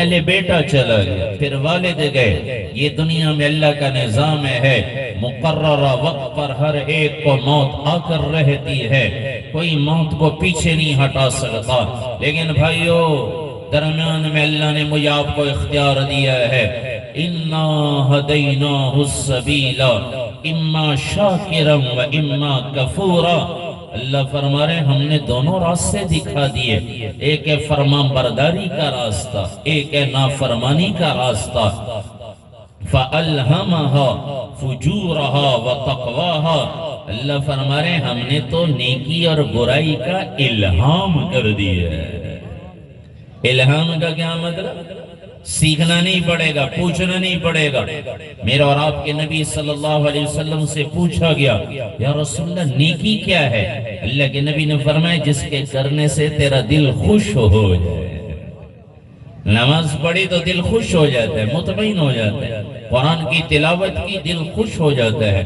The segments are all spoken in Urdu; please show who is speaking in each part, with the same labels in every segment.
Speaker 1: پہلے بیٹا چلا گیا، پھر والد گئے. یہ دنیا میں اللہ کا نظام ہے، مقررہ وقت پر ہر ایک کو موت آ کر رہتی ہے، کوئی موت کو پیچھے نہیں ہٹا سکتا. لیکن بھائیو، درمیان میں اللہ نے مجھے آپ کو اختیار دیا ہے. اِنَّا هَدَيْنَاهُ السَّبِيلَ اِمَّا شَاكِرًا وَإِمَّا كَفُورًا. اللہ فرما رہے ہیں ہم نے دونوں راستے دکھا دیے، ایک ہے فرمان برداری کا راستہ، ایک ہے نافرمانی کا راستہ. فَأَلْهَمَهَا فُجُورَهَا وَتَقْوَاهَا. اللہ فرما رہے ہیں ہم نے تو نیکی اور برائی کا الہام کر دیا ہے. الہام کا کیا مطلب؟ سیکھنا نہیں پڑے گا، پوچھنا نہیں پڑے گا. میرا اور آپ کے نبی صلی اللہ علیہ وسلم سے پوچھا گیا، یا رسول اللہ نیکی کیا ہے؟ اللہ کے نبی نے فرمایا جس کے کرنے سے تیرا دل خوش ہو جائے. نماز پڑھی تو دل خوش ہو جاتا ہے، مطمئن ہو جاتا ہے. قرآن کی تلاوت کی دل خوش ہو جاتا ہے.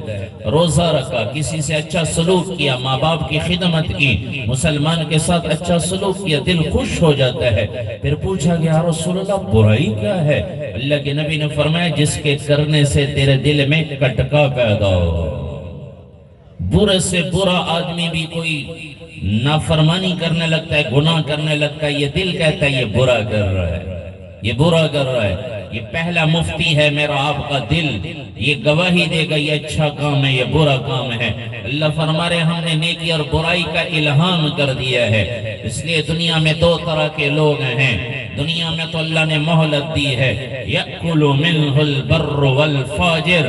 Speaker 1: روزہ رکھا، کسی سے اچھا سلوک کیا، ماں باپ کی خدمت کی، مسلمان کے ساتھ اچھا سلوک کیا، دل خوش ہو جاتا ہے. پھر پوچھا گیا رسول اللہ برائی کیا ہے؟ اللہ کے نبی نے فرمایا جس کے کرنے سے تیرے دل میں کٹکا پیدا ہو. برے سے برا آدمی بھی کوئی نافرمانی کرنے لگتا ہے، گناہ کرنے لگتا ہے، یہ دل کہتا ہے یہ برا کر رہا ہے، یہ برا کر رہا ہے. یہ پہلا مفتی ہے میرا آپ کا دل، یہ گواہی دے گا یہ اچھا کام ہے، یہ برا کام ہے. اللہ فرما رہے ہم نے نیکی اور برائی کا الہام کر دیا ہے. اس لیے دنیا میں دو طرح کے لوگ ہیں. دنیا میں تو اللہ نے مہلت دی ہے، یأکل منہ البر والفاجر.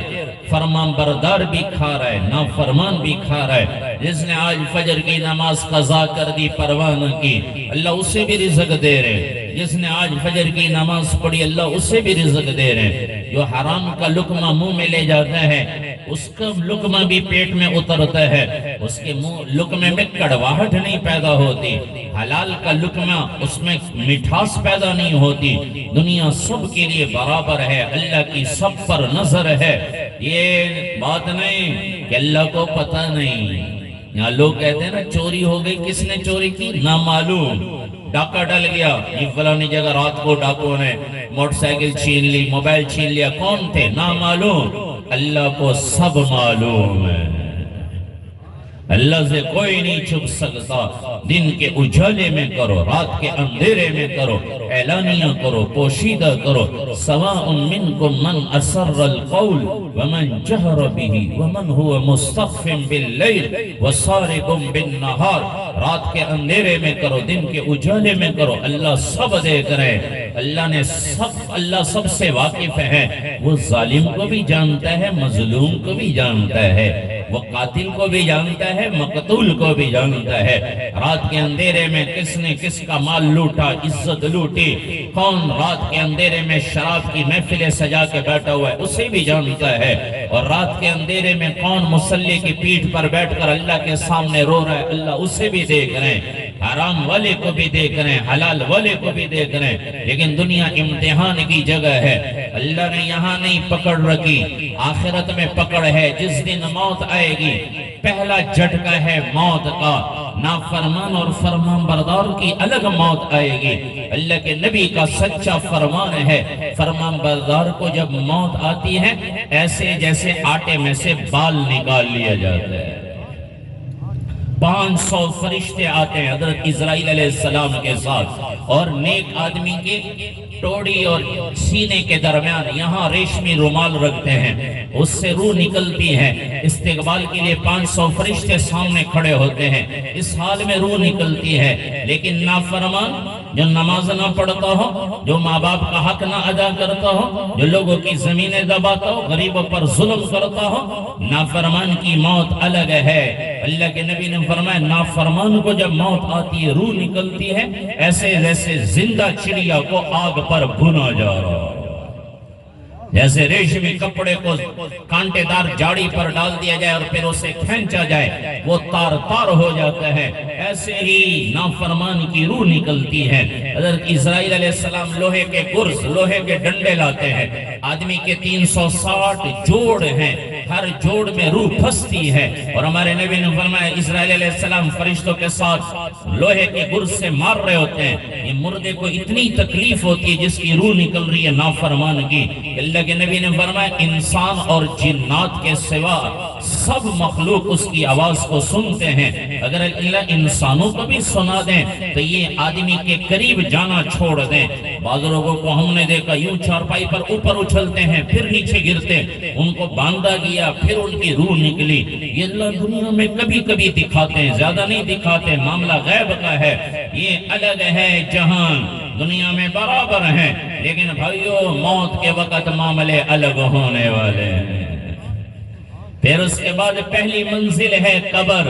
Speaker 1: فرمان بردار بھی کھا رہا ہے، نافرمان بھی کھا رہا ہے. جس نے آج فجر کی نماز قضا کر دی پرواہ نہ کی، اللہ اسے بھی رزق دے رہے. جس نے آج فجر کی نماز پڑھی اللہ اسے بھی رزق دے رہے. جو حرام کا لقمہ منہ میں لے جاتا ہے اس کا لقمہ بھی پیٹ میں اترتا ہے، اس کے منہ لقمے میں کڑواہٹ نہیں پیدا ہوتی. حلال کا لقمہ اس میں مٹھاس پیدا نہیں ہوتی. دنیا سب کے لیے برابر ہے، اللہ کی سب پر نظر ہے. یہ بات نہیں کہ اللہ کو پتہ نہیں. یہاں لوگ کہتے ہیں نا چوری ہو گئی، کس نے چوری کی؟ نامعلوم. ڈاکہ ڈل گیا، یہ فلانی جگہ رات کو ڈاکوں نے موٹر سائیکل چھین لی، موبائل چھین لیا. کون تھے؟ نامعلوم. اللہ کو سب معلوم ہے، اللہ سے کوئی نہیں چھپ سکتا. دن کے اجالے میں کرو، رات کے اندھیرے میں کرو، اعلانیہ کرو، پوشیدہ کرو. سواء منکم من اسر القول ومن جہر به ومن هو مستخف باللیل وسارب بالنہار. رات کے اندھیرے میں کرو، دن کے اجالے میں کرو، اللہ سب دیکھ رہے ہیں. اللہ سب سے واقف ہے. وہ ظالم کو بھی جانتا ہے، مظلوم کو بھی جانتا ہے، وہ قاتل کو بھی جانتا ہے، مقتول کو بھی جانتا ہے. رات کے اندھیرے میں کس نے کس کا مال لوٹا، عزت لوٹی، کون رات کے اندھیرے میں شراب کی محفلیں سجا کے بیٹھا ہوا ہے اسے بھی جانتا ہے. اور رات کے اندھیرے میں کون مصلی کی پیٹھ پر بیٹھ کر اللہ کے سامنے رو رہا ہے اللہ اسے بھی دیکھ رہے ہیں. حرام والے کو بھی دیکھ رہے ہیں، حلال والے کو بھی دیکھ رہے ہیں. لیکن دنیا امتحان کی جگہ ہے. اللہ نے یہاں نہیں پکڑ رکھی، آخرت میں پکڑ ہے. جس دن موت آئے گی پہلا جھٹکا ہے موت کا. نافرمان اور فرمان بردار کی الگ موت آئے گی. اللہ کے نبی کا سچا فرمان ہے، فرمان بردار کو جب موت آتی ہے ایسے جیسے آٹے میں سے بال نکال لیا جاتا ہے. 500 فرشتے آتے ہیں حضرت اسرائیل علیہ السلام کے ساتھ، اور نیک آدمی کے ٹوڑی اور سینے کے درمیان یہاں ریشمی رومال رکھتے ہیں، اس سے روح نکلتی ہے. استقبال کے لیے 500 فرشتے سامنے کھڑے ہوتے ہیں، اس حال میں روح نکلتی ہے. لیکن نافرمان جو نماز نہ پڑھتا ہو، جو ماں باپ کا حق نہ ادا کرتا ہو، جو لوگوں کی زمینیں دباتا ہو، غریبوں پر ظلم کرتا ہو، نافرمان کی موت الگ ہے. اللہ کے نبی نے فرمایا نافرمان کو جب موت آتی ہے روح نکلتی ہے ایسے جیسے زندہ چڑیا کو آگ پر بھنا جا رہا ہے. جیسے ریشمی کپڑے کو کانٹے دار جاڑی پر ڈال دیا جائے اور پھر اسے کھینچا جائے وہ تار تار ہو جاتا ہے، ایسے ہی نافرمان کی روح نکلتی ہے. حضرت اسرائیل علیہ السلام لوہے کے گرز، لوہے کے ڈنڈے لاتے ہیں. آدمی کے 360 جوڑ ہیں، ہر جوڑ میں روح پھنستی ہے. اور ہمارے نبی نے فرمایا اسرائیل علیہ السلام فرشتوں کے ساتھ لوہے کے گرز سے مار رہے ہوتے ہیں. یہ مردے کو اتنی تکلیف ہوتی ہے جس کی روح نکل رہی ہے نافرمان کی. اللہ کے نبی نے فرمایا انسان اور جنات کے سوا سب مخلوق اس کی آواز کو سنتے ہیں. اگر اللہ انسانوں کو بھی سنا دیں تو یہ آدمی کے قریب جانا چھوڑ دیں. بعض لوگوں کو ہم نے دیکھا یوں چارپائی پر اوپر اچھلتے ہیں پھر نیچے گرتے. ان کو باندھا گیا پھر ان کی روح نکلی. یہ اللہ دنیا میں کبھی کبھی دکھاتے ہیں, زیادہ نہیں دکھاتے. معاملہ غیب کا ہے. یہ الگ ہے جہان, دنیا میں برابر ہیں, لیکن بھائیو موت کے وقت معاملے الگ ہونے والے ہیں. پھر اس کے بعد پہلی منزل ہے قبر.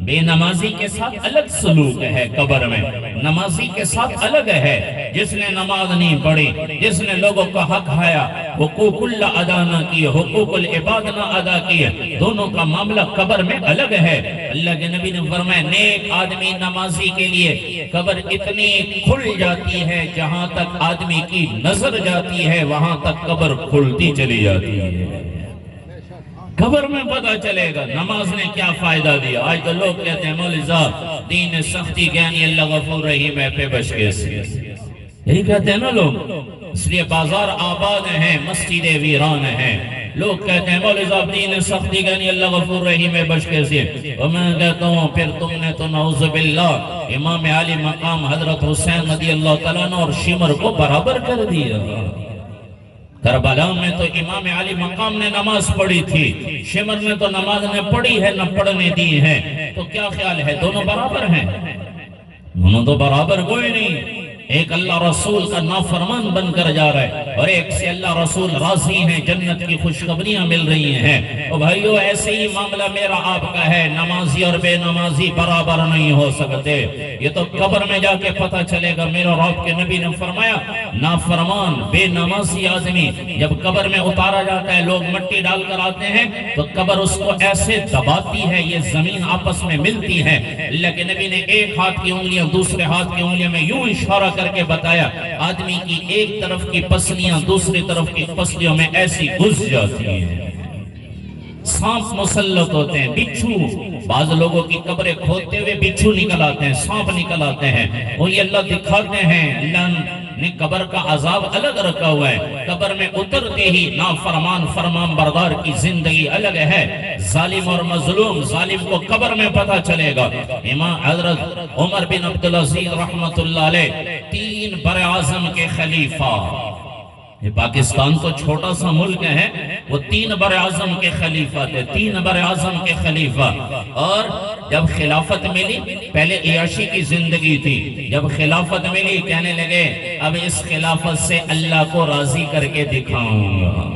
Speaker 1: بے نمازی کے ساتھ الگ سلوک ہے قبر میں, نمازی کے ساتھ الگ ہے. جس نے نماز نہیں پڑھی, جس نے لوگوں کا حق کھایا, حقوق اللہ ادا نہ کیے, حقوق العباد نہ ادا کیے, دونوں کا معاملہ قبر میں الگ ہے. اللہ کے نبی نے فرمایا نیک آدمی نمازی کے لیے قبر اتنی کھل جاتی ہے جہاں تک آدمی کی نظر جاتی ہے وہاں تک قبر کھلتی چلی جاتی ہے. قبر میں پتہ چلے گا نماز نے کیا فائدہ دیا. آج تو لوگ کہتے ہیں مولوی صاحب دین سختی یعنی اللہ غفور رحیم ہے پہ بچ کے سے, یہی کہتے ہیں نا لوگ. اس لیے بازار آباد ہیں, مسجدیں ویران ہیں. لوگ کہتے ہیں مولوی صاحب دین سختی یعنی اللہ غفور رحیم ہے بچ کے سے. اور میں کہتا ہوں پھر تم نے تو نعوذ باللہ امام علی مقام حضرت حسین رضی اللہ تعالیٰ عنہ اور شمر کو برابر کر دیا. کربلا میں تو امام علی مقام نے نماز پڑھی تھی, شمر نے تو نماز نہ پڑھی ہے نہ پڑھنے دی ہے. تو کیا خیال ہے دونوں برابر ہیں؟ دونوں تو برابر کوئی نہیں. ایک اللہ رسول کا نافرمان بن کر جا رہا ہے اور ایک سے اللہ رسول راضی ہیں, جنت کی خوشخبریاں مل رہی ہیں. اور بھائیو ایسے ہی معاملہ میرا آپ کا ہے, نمازی اور بے نمازی برابر نہیں ہو سکتے. یہ تو قبر میں جا کے پتہ چلے گا. میرا اور آپ کے نبی نے فرمایا نافرمان بے نمازی آدمی جب قبر میں اتارا جاتا ہے, لوگ مٹی ڈال کر آتے ہیں تو قبر اس کو ایسے دباتی ہے, یہ زمین آپس میں ملتی ہے. اللہ کے نبی نے ایک ہاتھ کی انگلیاں دوسرے ہاتھ کی انگلیوں میں یوں اشارہ کر کے بتایا آدمی کی ایک طرف کی پسلیاں دوسری طرف کی پسلیوں میں ایسی گھس جاتی ہیں. سانپ مسلط ہوتے ہیں, بچھو, بعض لوگوں کی قبریں کھودتے ہوئے بچھو نکل آتے ہیں, سانپ نکل آتے ہیں. وہ یہ اللہ دکھاتے ہیں. اللہ نے قبر کا عذاب الگ رکھا ہوا ہے. قبر میں اترتے ہی نافرمان فرمان بردار کی زندگی الگ ہے. ظالم اور مظلوم, ظالم کو قبر میں پتہ چلے گا. امام حضرت عمر بن عبدالعزیز رحمت اللہ علیہ 3 براعظم کے خلیفہ, یہ پاکستان تو چھوٹا سا ملک ہے, وہ 3 براعظم کے خلیفہ تھے, 3 براعظم کے خلیفہ. اور جب خلافت ملی, پہلے عیاشی کی زندگی تھی, جب خلافت ملی کہنے لگے اب اس خلافت سے اللہ کو راضی کر کے دکھاؤں گا.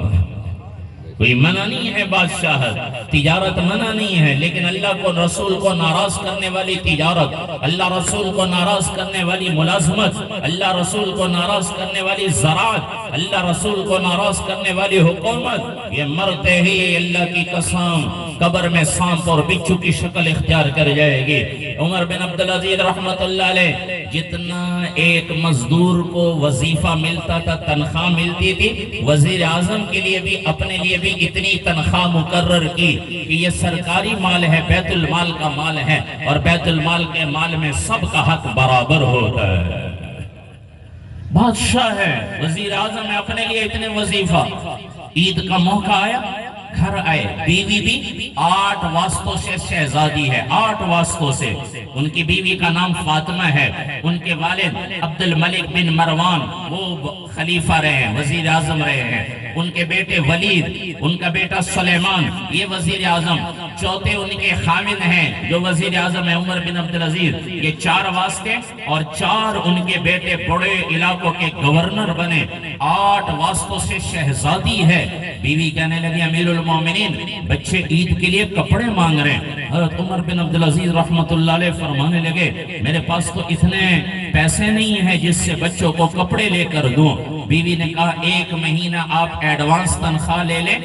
Speaker 1: کوئی منع نہیں ہے بادشاہت, تجارت منع نہیں ہے, لیکن اللہ کو رسول کو ناراض کرنے والی تجارت, اللہ رسول کو ناراض کرنے والی ملازمت, اللہ رسول کو ناراض کرنے والی زراعت, اللہ رسول کو ناراض کرنے والی حکومت, یہ مرتے ہی اللہ کی قسم قبر میں سانپ اور بچھو کی شکل اختیار کر جائے گی. عمر بن عبدالعزیز رحمت اللہ علیہ جتنا ایک مزدور کو وظیفہ ملتا تھا, تنخواہ ملتی تھی, وزیر اعظم کے لیے بھی اپنے لیے بھی اتنی تنخواہ مقرر کی کہ یہ سرکاری مال ہے, بیت المال کا مال ہے, اور بیت المال کے مال میں سب کا حق برابر ہوتا ہے. بادشاہ ہے, وزیر اعظم ہے, اپنے لیے اتنے وظیفہ. عید کا موقع آیا, گھر آئے, بیوی بھی 8 واسطوں سے شہزادی ہے, 8 واسطوں سے. ان کی بیوی کا نام فاطمہ ہے, ان کے والد عبد الملک بن مروان وہ خلیفہ رہے ہیں, وزیر اعظم رہے ہیں. ان کے بیٹے ولید, ان کا بیٹا سلیمان, یہ وزیر اعظم. چوتھے ان کے خامد ہیں جو وزیر اعظم ہے عمر بن عبدالعزیز. یہ 4 واسطے اور 4 ان کے بیٹے بڑے علاقوں کے گورنر بنے. 8 واسطوں سے شہزادی ہے. بیوی کہنے لگی امیر المومنین بچے عید کے لیے کپڑے مانگ رہے ہیں. حضرت عمر بن عبدالعزیز رحمت اللہ علیہ فرمانے لگے میرے پاس تو اتنے پیسے نہیں ہیں جس سے بچوں کو کپڑے لے کر دوں. بیوی نے کہا 1 مہینہ آپ ایڈوانس تنخواہ لے لیں،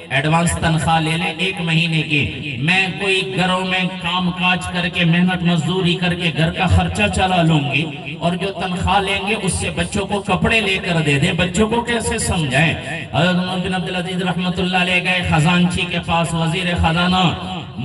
Speaker 1: ایڈوانس تنخواہ لے لیں 1 مہینے کی، میں کوئی گھروں میں کام کاج کر کے محنت مزدوری کر کے گھر کا خرچہ چلا لوں گی، اور جو تنخواہ لیں گے اس سے بچوں کو کپڑے لے کر دے دیں۔ بچوں کو کیسے سمجھائیں؟ حضرت عمر بن عبدالعزیز رحمت اللہ علیہ گئے خزانچی کے پاس، وزیر خزانہ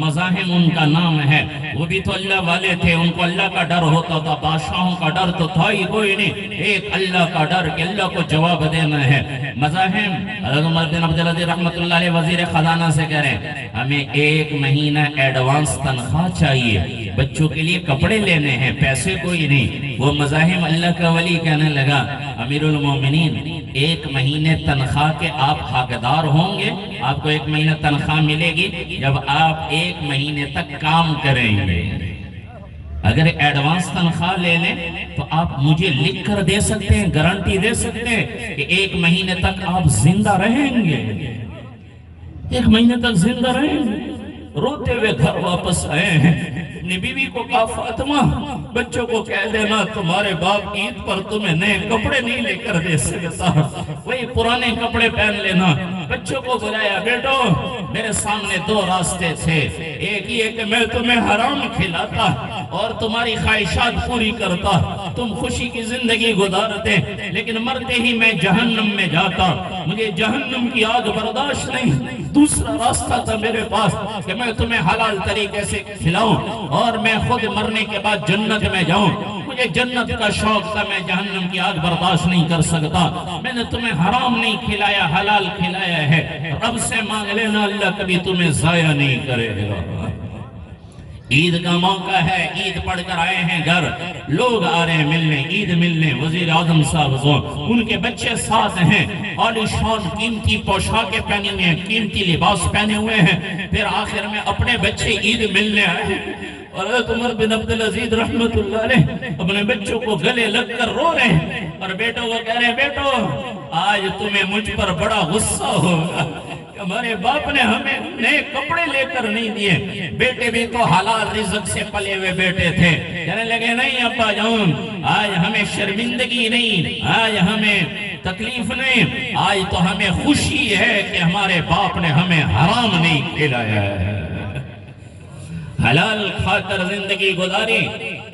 Speaker 1: مزاحم ان کا نام ہے، وہ بھی تو اللہ والے تھے، ان کو اللہ کا ڈر ہوتا تھا، بادشاہوں کا ڈر تو تھا ہی کوئی نہیں، ایک اللہ کا ڈر کہ اللہ کو جواب دینا ہے۔ مزاحم حضرت عمر بن عبدالعزیز رحمت اللہ علیہ وزیر خزانہ سے کہہ رہے ہیں ہمیں 1 مہینہ ایڈوانس تنخواہ چاہیے، بچوں کے لیے کپڑے لینے ہیں، پیسے کوئی نہیں۔ وہ مزاحم اللہ کا ولی کہنے لگا امیر المومنین 1 مہینے تنخواہ کے آپ حقدار ہوں گے، آپ کو 1 مہینہ تنخواہ ملے گی جب آپ 1 مہینے تک کام کریں گے۔ اگر ایڈوانس تنخواہ لے لیں تو آپ مجھے لکھ کر دے سکتے ہیں، گارنٹی دے سکتے ہیں کہ 1 مہینے تک آپ زندہ رہیں گے، 1 مہینے تک زندہ رہیں گے۔ روتے ہوئے گھر واپس آئے ہیں، اپنی بیوی کو کہا فاطمہ بچوں کو کہہ دینا تمہارے باپ عید پر تمہیں نئے کپڑے نہیں لے کر دے سکتا، وہی پرانے کپڑے پہن لینا۔ بچوں کو بلایا، بیٹو میرے سامنے 2 راستے تھے، ایک یہ کہ میں تمہیں حرام کھلاتا اور تمہاری خواہشات پوری کرتا، تم خوشی کی زندگی گزارتے، لیکن مرتے ہی میں جہنم میں جاتا، مجھے جہنم کی آگ برداشت نہیں۔ دوسرا راستہ تھا میرے پاس کہ میں تمہیں حلال طریقے سے کھلاؤں اور میں خود مرنے کے بعد جنت میں جاؤں، مجھے جنت کا شوق تھا، میں جہنم کی آگ برداشت نہیں کر سکتا۔ میں نے تمہیں حرام نہیں کھلایا، حلال کھلایا ہے، رب سے مانگ لینا اللہ کبھی تمہیں ضائع نہیں کرے گا۔ عید کا موقع ہے، عید پڑھ کر آئے ہیں گھر، لوگ آ رہے ہیں ملنے، عید ملنے، وزیر اعظم صاحب ان کے بچے ساتھ ہیں، عالی شان قیمتی پوشاکیں پہنے ہوئے ہیں، قیمتی لباس پہنے ہوئے ہیں، پھر آخر میں اپنے بچے عید ملنے آئے ہیں، اور حضرت عمر بن عبدالعزیز رحمت اللہ علیہ اپنے بچوں کو گلے لگ کر رو رہے ہیں، اور بیٹوں کو کہہ رہے ہیں بیٹو آج تمہیں مجھ پر بڑا غصہ ہوگا، ہمارے باپ نے ہمیں نئے کپڑے لے کر نہیں دیے، بیٹے بھی تو حلال رزق سے پلے ہوئے بیٹے تھے، کہنے لگے نہیں ابا جان آج ہمیں شرمندگی نہیں، آج ہمیں تکلیف نہیں، آج تو ہمیں خوشی ہے کہ ہمارے باپ نے ہمیں حرام نہیں کھلایا ہے، حلال کھا کر زندگی گزاری۔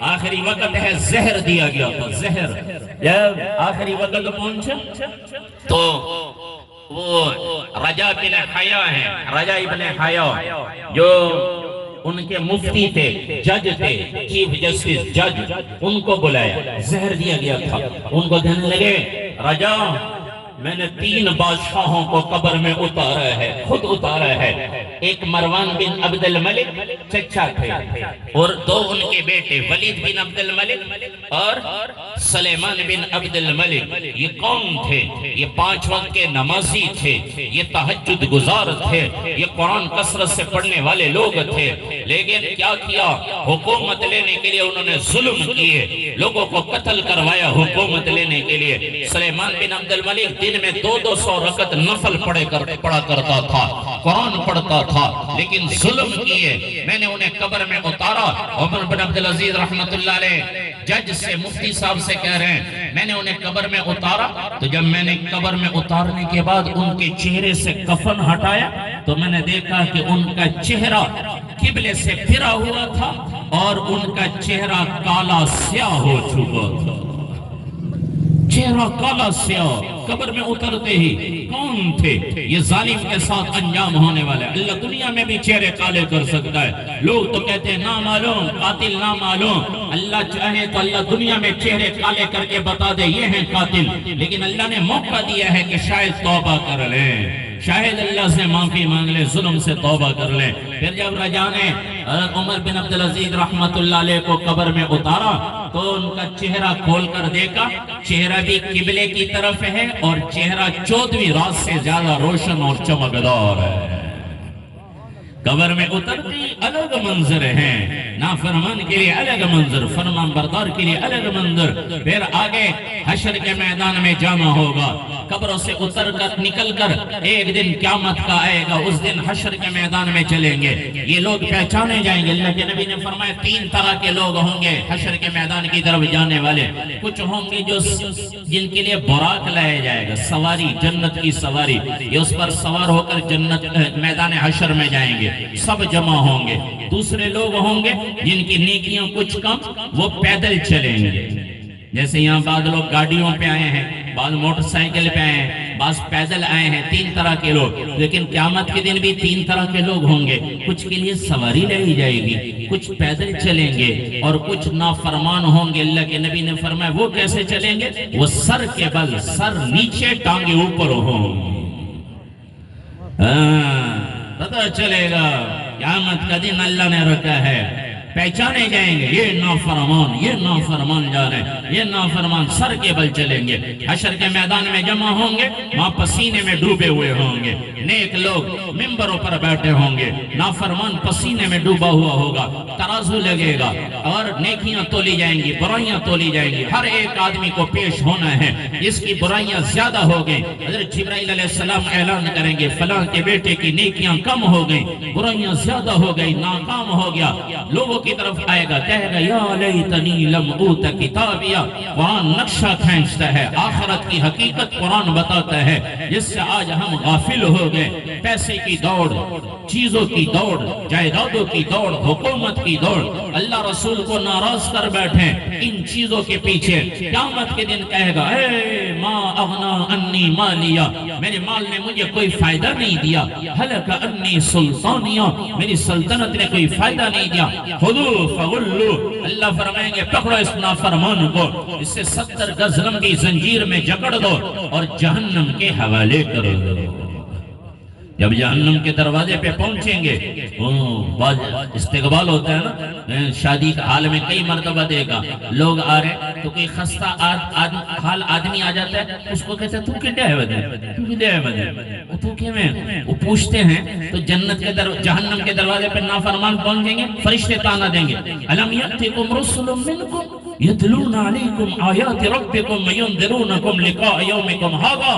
Speaker 1: آخری وقت ہے، زہر دیا گیا تھا، زہر جب آخری وقت پہنچا تو وہ رجا بن حیا ہیں، رجا ابن حیا جو ان کے مفتی تھے، جج تھے، چیف جسٹس جج، ان کو بلایا، زہر دیا گیا تھا، ان کو کہنے لگے رجا میں نے 3 بادشاہوں کو قبر میں اتارا ہے، خود اتارا ہے، ایک مروان بن عبد الملک چچا تھے، اور 2 ان کے بیٹے ولید بن عبد الملک اور سلیمان بن عبد الملک، یہ کون تھے؟ یہ 5 وقت کے نمازی تھے، یہ تہجد گزار تھے، یہ قرآن کثرت سے پڑھنے والے لوگ تھے، لیکن کیا کیا؟ حکومت لینے کے لیے انہوں نے ظلم کیے، لوگوں کو قتل کروایا حکومت لینے کے لیے۔ سلیمان بن عبد الملک دن میں 200 رکعت نفل پڑھا کرتا تھا، قرآن پڑھتا تھا، لیکن ظلم کیے، میں نے انہیں قبر میں اتارا۔ عمر بن عبدالعزیز رحمت اللہ علیہ جج سے، مفتی صاحب سے کہہ رہے ہیں میں نے انہیں قبر میں اتارا، تو جب میں نے قبر میں اتارنے کے بعد ان کے چہرے سے کفن ہٹایا تو میں نے دیکھا کہ ان کا چہرہ قبلے سے پھرا ہوا تھا اور ان کا چہرہ کالا سیاہ ہو چکا تھا، چہرہ کالا سیاہ۔ قبر میں اترتے ہی کون تھے؟ یہ ظالم کے ساتھ انجام ہونے والا ہے۔ اللہ دنیا میں بھی چہرے کالے کر سکتا ہے، لوگ تو کہتے ہیں نامعلوم قاتل نامعلوم، اللہ چاہے تو اللہ دنیا میں چہرے کالے کر کے بتا دے یہ ہیں قاتل، لیکن اللہ نے موقع دیا ہے کہ شاید توبہ کر لیں، شاید اللہ سے معافی مانگ لیں، ظلم سے توبہ کر لیں۔ پھر جب رجا نے حضرت عمر بن عبدالعزیز رحمت اللہ علیہ کو قبر میں اتارا تو ان کا چہرہ کھول کر دیکھا، چہرہ بھی قبلے کی طرف ہے اور چہرہ 14ویں رات سے زیادہ روشن اور چمکدار ہے۔ قبر میں اترتی الگ منظر ہیں، نافرمان کے لیے الگ منظر، فرمان بردار کے لیے الگ منظر. پھر آگے حشر کے میدان میں جمع ہوگا، قبروں سے اتر کر نکل کر ایک دن قیامت کا آئے گا، اس دن حشر کے میدان میں چلیں گے. یہ لوگ پہچانے جائیں گے. اللہ کے نبی نے فرمایا 3 طرح کے لوگ ہوں گے حشر کے میدان کی طرف جانے والے. کچھ ہوں گے جو جن کے لیے براق لایا جائے گا، سواری، جنت کی سواری، یہ اس پر سوار ہو کر جنت میدان حشر میں جائیں گے، سب جمع ہوں گے. دوسرے لوگ ہوں گے جن کی نیکیاں کچھ کم، وہ پیدل چلیں گے. جیسے یہاں بعض لوگ گاڑیوں پہ آئے ہیں، بعض موٹر سائیکل پہ آئے ہیں، بعض پیدل آئے ہیں. 3 طرح کے لوگ. لیکن قیامت کے دن بھی 3 طرح کے لوگ ہوں گے. کچھ کے لیے سواری لی جائے گی، کچھ پیدل چلیں گے، اور کچھ نافرمان ہوں گے. اللہ کے نبی نے فرمایا وہ کیسے چلیں گے؟ وہ سر کے بل، سر نیچے ٹانگے اوپر ہوں. پتہ چلے گا قیامت کا دن اللہ نے رکھا ہے. پہچانے جائیں گے یہ نافرمان، یہ نافرمان جا رہے ہیں، یہ نافرمان سر کے بل چلیں گے. حشر کے میدان میں جمع ہوں گے، وہاں پسینے میں ڈوبے ہوئے ہوں گے. نیک لوگ ممبروں پر بیٹھے ہوں گے، نافرمان پسینے میں ڈوبا ہوا ہوگا. ترازو لگے گا اور نیکیاں تولی جائیں گی، برائیاں تولی جائیں گی. ہر ایک آدمی کو پیش ہونا ہے. جس کی برائیاں زیادہ ہو گئیں، حضرت جبرائیل علیہ السلام اعلان کریں گے فلاں کے بیٹے کی نیکیاں کم ہو گئیں، برائیاں زیادہ ہو گئی، ناکام ہو گیا. لوگوں کی طرف آئے گا، کہے گا یا لیتنی لم اوت کتابیا. قرآن نقشہ کھینچتا ہے، آخرت کی حقیقت قرآن بتاتا ہے، جس سے آج ہم غافل ہو گئے. پیسے کی دوڑ، چیزوں کی دوڑ، جائیدادوں کی دوڑ، حکومت کی دوڑ، اللہ رسول کو ناراض کر بیٹھے ان چیزوں کے پیچھے. قیامت کے دن کہے گا اے ما اغنا انی مالیا، میرے مال نے مجھے کوئی فائدہ نہیں دیا. ہلک انی سلطانیہ، میری سلطنت نے کوئی فائدہ نہیں دیا. خذو فغلو، اللہ فرمائیں گے پکڑو اس نافرمان کو، اس سے 70 گز لمبی زنجیر میں جکڑ دو اور جہنم کے حوالے کر دو. جب جہنم کے دروازے پہ پہنچیں گے، استقبال ہوتا ہے نا شادی کا حال میں، کئی مرتبہ دیکھا لوگ آ رہے تو کوئی خستہ حال آدمی آ جاتا ہے، اس کو کہتے ہیں تو کیا ہے بدے، تو کیا ہے بدے، تو کیا میں، وہ پوچھتے ہیں تو جنت کے جہنم کے دروازے پہ نافرمان پہنچیں گے، فرشتے تانا دیں گے الم یأتکم رسل منکم یتلون علیکم آیات ربکم وینذرونکم لقاء یومکم ھذا.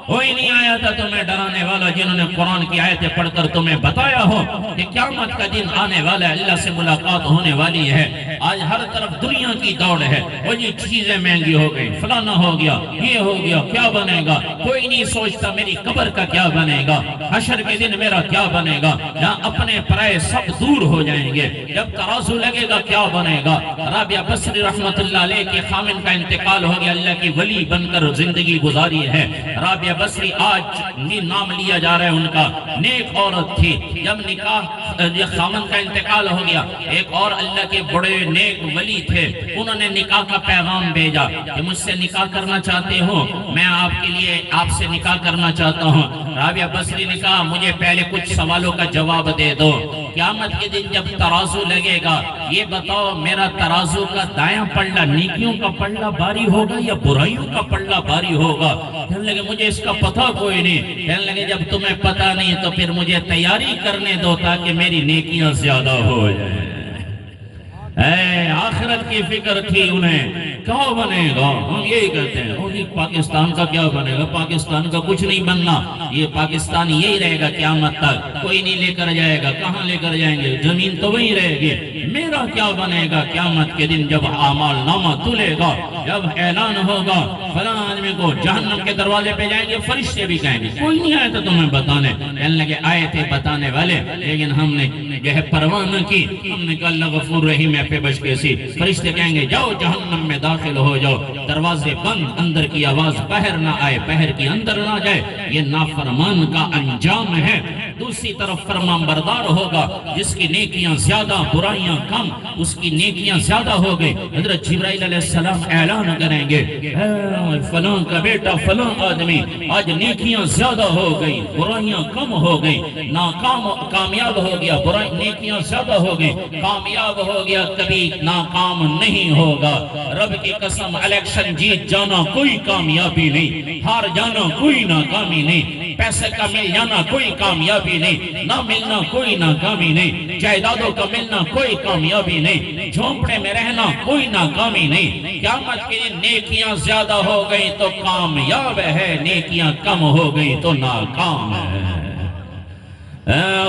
Speaker 1: کوئی نہیں آیا تھا تمہیں ڈرانے والا جنہوں نے قرآن کی آیتیں پڑھ کر تمہیں بتایا ہو کہ قیامت کا دن آنے والا ہے، اللہ سے ملاقات ہونے والی ہے. آج ہر طرف دنیا کی دوڑ ہے، وہ یہ چیزیں مہنگی ہو گئی، فلانا ہو گیا، یہ ہو گیا، کیا بنے گا؟ کوئی نہیں سوچتا میری قبر کا کیا بنے گا، حشر کے دن میرا کیا بنے گا. جہاں اپنے پرائے سب دور ہو جائیں گے، جب ترازو لگے گا کیا بنے گا. رابعہ بصری رحمت اللہ علیہ کے خامن کا انتقال ہو گیا، اللہ کی ولی بن کر زندگی گزاری ہے. رابعہ بصری آج نام لیا جا رہا ہے ان کا، نیک عورت تھی. جب خامن کا انتقال ہو گیا، ایک اور اللہ کے بڑے نیک ولی تھے، انہوں نے نکاح کا پیغام بھیجا کہ مجھ سے نکاح کرنا چاہتے ہو، میں آپ کے لیے آپ سے نکاح کرنا چاہتا ہوں. رابعہ بصری نے کہا مجھے پہلے کچھ سوالوں کا جواب دے دو. قیامت کے دن جب ترازو لگے گا، یہ بتاؤ میرا ترازو کا دایاں پلڑا نیکیوں کا پلڑا باری ہوگا یا برائیوں کا پلڑا باری ہوگا؟ کہنے لگے مجھے اس کا پتہ کوئی نہیں. کہنے لگے جب تمہیں پتہ نہیں تو پھر مجھے تیاری کرنے دو تاکہ میری نیکیاں زیادہ ہو جائیں. اے آخرت کی فکر تھی انہیں، کیا بنے گا؟ ہم یہی کہتے ہیں پاکستان کا کیا بنے گا؟ پاکستان کا کچھ نہیں بننا، یہ پاکستان یہی رہے گا قیامت تک، کوئی نہیں لے کر جائے گا. کہاں لے کر جائیں گے؟ زمین تو وہی رہے گی. میرا کیا بنے گا قیامت کے دن جب اعمال نامہ تلے گا، جب اعلان ہوگا فلاں آدمی کو جہنم کے دروازے پہ جائیں گے، فرشتے بھی کہیں گے کوئی نہیں آیا تھا تمہیں بتانے. کہنے لگے آئے تھے بتانے والے، لیکن ہم نے جو ہے پرواہ نہ کی. ہم نے کہا اللہ غفور رحیم پہ بچ کے سی. فرشتے کہیں گے جاؤ جہنم میں داخل ہو جاؤ، دروازے بند، اندر کی آواز باہر نہ آئے، باہر کی اندر نہ جائے. یہ نافرمان کا انجام ہے. دوسری طرف فرمان بردار ہوگا جس کی نیکیاں زیادہ برائیاں کم، اس کی نیکیاں زیادہ ہو گئی. حضرت جبرائیل علیہ السلام اعلان کریں گے فلاں کا بیٹا فلاں آدمی آج نیکیاں زیادہ ہو گئی، برائیاں کم ہو گئی، ناکام کامیاب ہو گیا، برائی نیکیاں زیادہ ہو گئی، کامیاب ہو گیا، کبھی ناکام نہیں ہوگا. رب کی قسم الیکشن جیت جانا کوئی کامیابی نہیں، ہار جانا کوئی ناکامی نہیں. پیسے کا مل جانا کوئی کامیابی نہیں، نہ ملنا کوئی ناکامی نہیں، جائیدادوں کا ملنا کوئی کامیابی نہیں، جھونپڑے میں رہنا کوئی ناکامی نہیں۔ قیامت کے دن نیکیاں زیادہ ہو گئی تو کامیاب ہے، نیکیاں کم ہو گئی تو ناکام ہے۔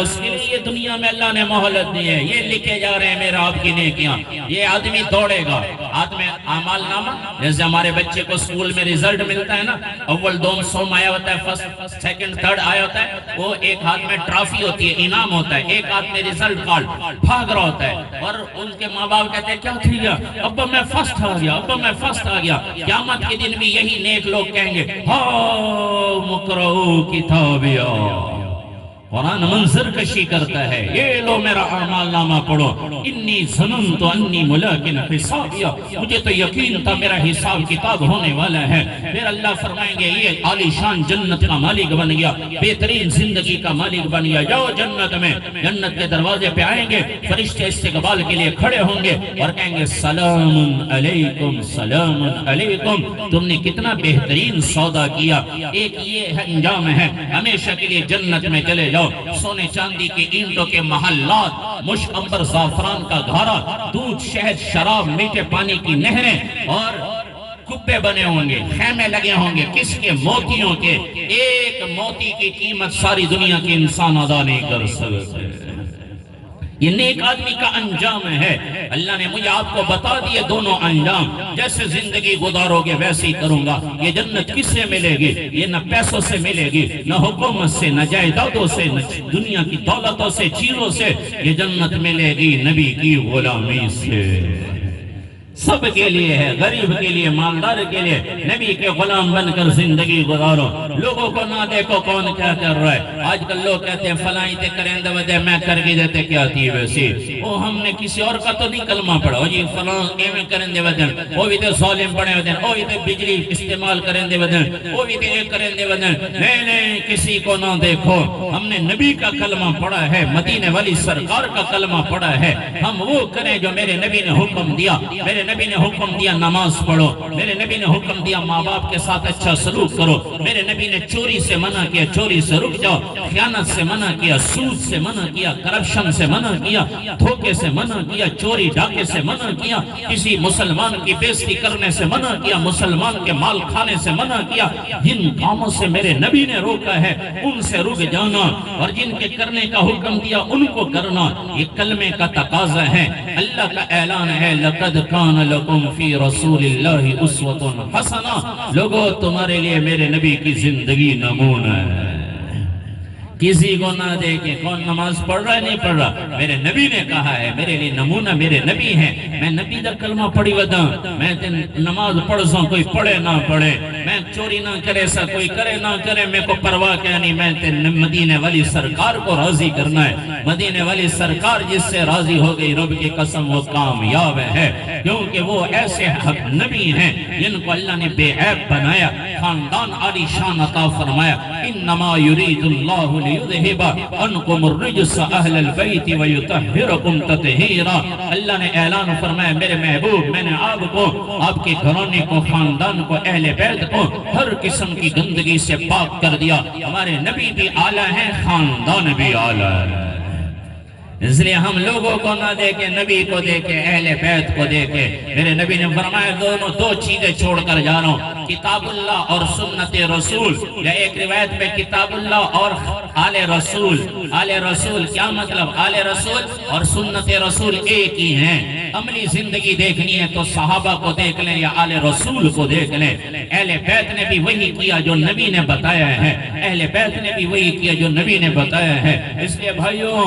Speaker 1: اس کے لیے دنیا میں اللہ نے مہلت دی ہے، یہ لکھے جا رہے ہیں میرا آپ کی نیکیاں۔ یہ آدمی دوڑے گا، ہاتھ میں اعمال نامہ، جیسے ہمارے بچے کو اسکول میں ریزلٹ ملتا ہے نا، اول دوم سوم آیا ہوتا ہے، فرسٹ سیکنڈ تھرڈ آیا ہوتا ہے، وہ ایک ہاتھ میں ٹرافی ہوتی ہے، انعام ہوتا ہے، ایک ہاتھ میں ریزلٹ کارڈ، بھاگ رہا ہوتا ہے، اور ان کے ماں باپ کہتے ہیں کیا تھی گیا؟ ابا میں فرسٹ آ گیا، ابا میں فرسٹ آ گیا۔ قیامت کے دن بھی یہی نیک لوگ کہیں گے ہاؤ مقرؤ کتابیا، قرآن منظر کشی کرتا ہے، یہ لو میرا اعمال نامہ پڑھو، انی ظننت انی ملاقٍ حسابیا، مجھے تو یقین تھا میرا حساب کتاب ہونے والا ہے۔ پھر اللہ فرمائیں گے یہ عالی شان جنت کا مالک بن گیا، بہترین زندگی کا مالک بن گیا، جاؤ جنت میں۔ جنت کے دروازے پہ آئیں گے، فرشتے استقبال کے لیے کھڑے ہوں گے اور کہیں گے سلام علیکم، سلام علیکم، تم نے کتنا بہترین سودا کیا۔ ایک یہ انجام ہے، ہمیشہ کے لیے جنت میں چلے جاؤ، سونے چاندی کی اینٹوں کے محلات، مشک عنبر زعفران کا گھارا، دودھ شہد شراب میٹھے پانی کی نہریں، اور کبے بنے ہوں گے، خیمے لگے ہوں گے، کس کے؟ موتیوں کے۔ ایک موتی کی قیمت ساری دنیا کے انسان ادا نہیں کر سکتے۔ یہ نیک آدمی کا انجام ہے۔ اللہ نے مجھے آپ کو بتا دیے دونوں انجام، جیسے زندگی گزارو گے ویسے ہی کروں گا۔ یہ جنت کس سے ملے گی؟ یہ نہ پیسوں سے ملے گی، نہ حکومت سے، نہ جائیدادوں سے، نہ دنیا کی دولتوں سے، چیزوں سے۔ یہ جنت ملے گی نبی کی غلامی سے۔ سب کے لیے ہے، غریب کے لیے، مالدار کے لیے، نبی کے غلام بن کر زندگی گزارو۔ لوگوں کو نہ دیکھو کون کیا کر رہا ہے۔ آج کل لوگ کہتے ہیں فلائیں تے کریں دے وجہ میں کر کے دیتے کیا تھی ویسی، وہ ہم نے کسی اور کا تو نہیں کلمہ پڑھا، وہ جی فلاں ایویں کریں دے وجہ، وہ بھی تے ظالم پڑھے وجہ، وہ بھی تے بجلی استعمال کریں دے وجہ، وہ بھی تے ایک کریں دے وجہ۔ نہیں کسی کو نہ دیکھو، ہم نے نبی کا کلمہ پڑھا ہے، مدینے والی سرکار کا کلمہ پڑھا ہے۔ ہم وہ کریں جو میرے نبی نے حکم دیا۔ میرے نبی نے حکم دیا نماز پڑھو، میرے نبی نے حکم دیا ماں باپ کے ساتھ اچھا سلوک کرو، میرے نبی نے چوری سے منع کیا، چوری سے رک جاؤ، خیانت سے منع کیا، سود سے منع کیا، کرپشن سے منع کیا، دھوکے سے منع کیا، چوری ڈاکے سے منع کیا، کسی مسلمان کی بے عزتی کرنے سے منع کیا، مسلمان کے مال کھانے سے منع کیا۔ جن کاموں سے میرے نبی نے روکا ہے ان سے رک جانا، اور جن کے کرنے کا حکم دیا ان کو کرنا، یہ کلمے کا تقاضا ہے۔ اللہ کا اعلان ہے لقد کان لکم فی رسول اللہ اسوۃ حسنہ، لوگو تمہارے لیے میرے نبی کی زندگی نمونہ ہے۔ کسی کو نہ دیکھیں کون نماز پڑھ رہا ہے نہیں پڑھ رہا، میرے نبی نے کہا ہے میرے لیے نمونہ میرے نبی ہیں۔ میں نبی دا کلمہ پڑھی ودا، میں نماز پڑھ سا کوئی پڑھے نہ پڑھے، میں چوری نہ کرے سا کوئی کرے نہ کرے، میں کو پرواہ کیا نہیں، میں مدینے والی سرکار کو راضی کرنا ہے۔ مدینے والی سرکار جس سے راضی ہو گئی رب کی قسم وہ کامیاب ہے، کیونکہ وہ ایسے حق نبی ہیں جن کو اللہ نے بے عیب بنایا، خاندان عالی شان عطا فرمایا۔ انما یرید اللہ لیذہب عنکم الرجس اہل البیت ویطہرکم تطہیرا۔ اللہ نے اعلان فرمایا میرے محبوب میں نے آپ کو، آپ کے گھرانے کو، خاندان کو، اہل بیت کو ہر قسم کی گندگی سے پاک کر دیا۔ ہمارے نبی بھی اعلیٰ ہیں، خاندان بھی اعلیٰ ہے، اس لیے ہم لوگوں کو نہ دیکھیں، نبی کو دیکھیں، اہل بیت کو دیکھیں۔ میرے نبی نے فرمایا دو چیزیں چھوڑ کر جا رہا ہوں، کتاب اللہ اور سنت رسول، یا ایک روایت میں کتاب اللہ اور آل رسول۔ آل رسول کیا مطلب؟ آل رسول اور سنت رسول ایک ہی ہیں۔ عملی زندگی دیکھنی ہے تو صحابہ کو دیکھ لیں یا آل رسول کو دیکھ لیں۔ اہل بیت نے بھی وہی کیا جو نبی نے بتایا ہے، اہل بیت نے بھی وہی کیا جو نبی نے بتایا ہے۔ اس لیے بھائیوں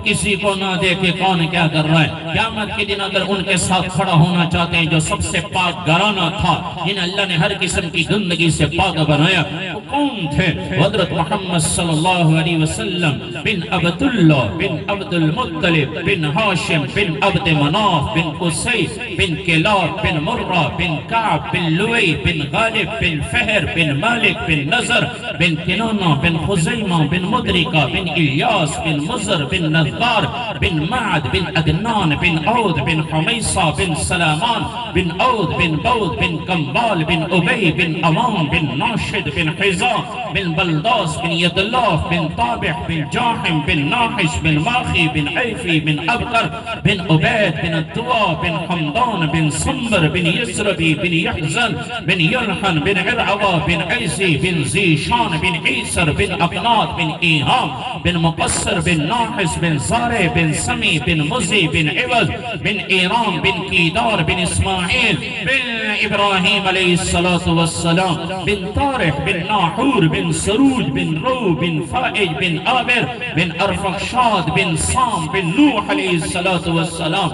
Speaker 1: کسی کو نہ دیکھے کون کیا کر رہا ہے۔ قیامت کے دن اگر ان کے ساتھ کھڑا ہونا چاہتے ہیں جو سب سے پاک گھرانہ تھا، جن اللہ نے ہر قسم کی گندگی سے پاک بنایا، وہ کون تھے؟ حضرت محمد صلی اللہ علیہ وسلم بن عبداللہ بن عبد المطلب بن ہاشم بن عبد مناف
Speaker 2: بن قصي بن كلاب بن مرة بن كعب بن لؤي بن غالب بن فهر بن مالك بن نزر بن كنانة بن خزيمة بن مدركة بن إلياس بن مزر بن نذار بن معد بن أدنان بن عود بن حميصة بن سلامان بن عود بن بود بن كمبال بن أبي بن أمان بن ناشد بن حزام بن بلداس بن يدلاف بن طابح بن جاحم بن ناحش بن ماخي بن عيفي بن أبقر بن أبيد بن الدواء بن حمدان بن صمر بن يسربي بن يحزن بن يلحن بن عرعوة بن عيسي بن زيشان بن عيسر بن أقناط بن إيهام بن مقصر بن ناحس بن زاري بن سمي بن مزي بن عوض بن إيرام بن كيدار بن إسماعيل بن إبراهيم عليه الصلاة والسلام بن طارح بن ناحور بن سروج بن رو بن فائج بن آبر بن أرفخشاد بن صام بن نوح عليه الصلاة والسلام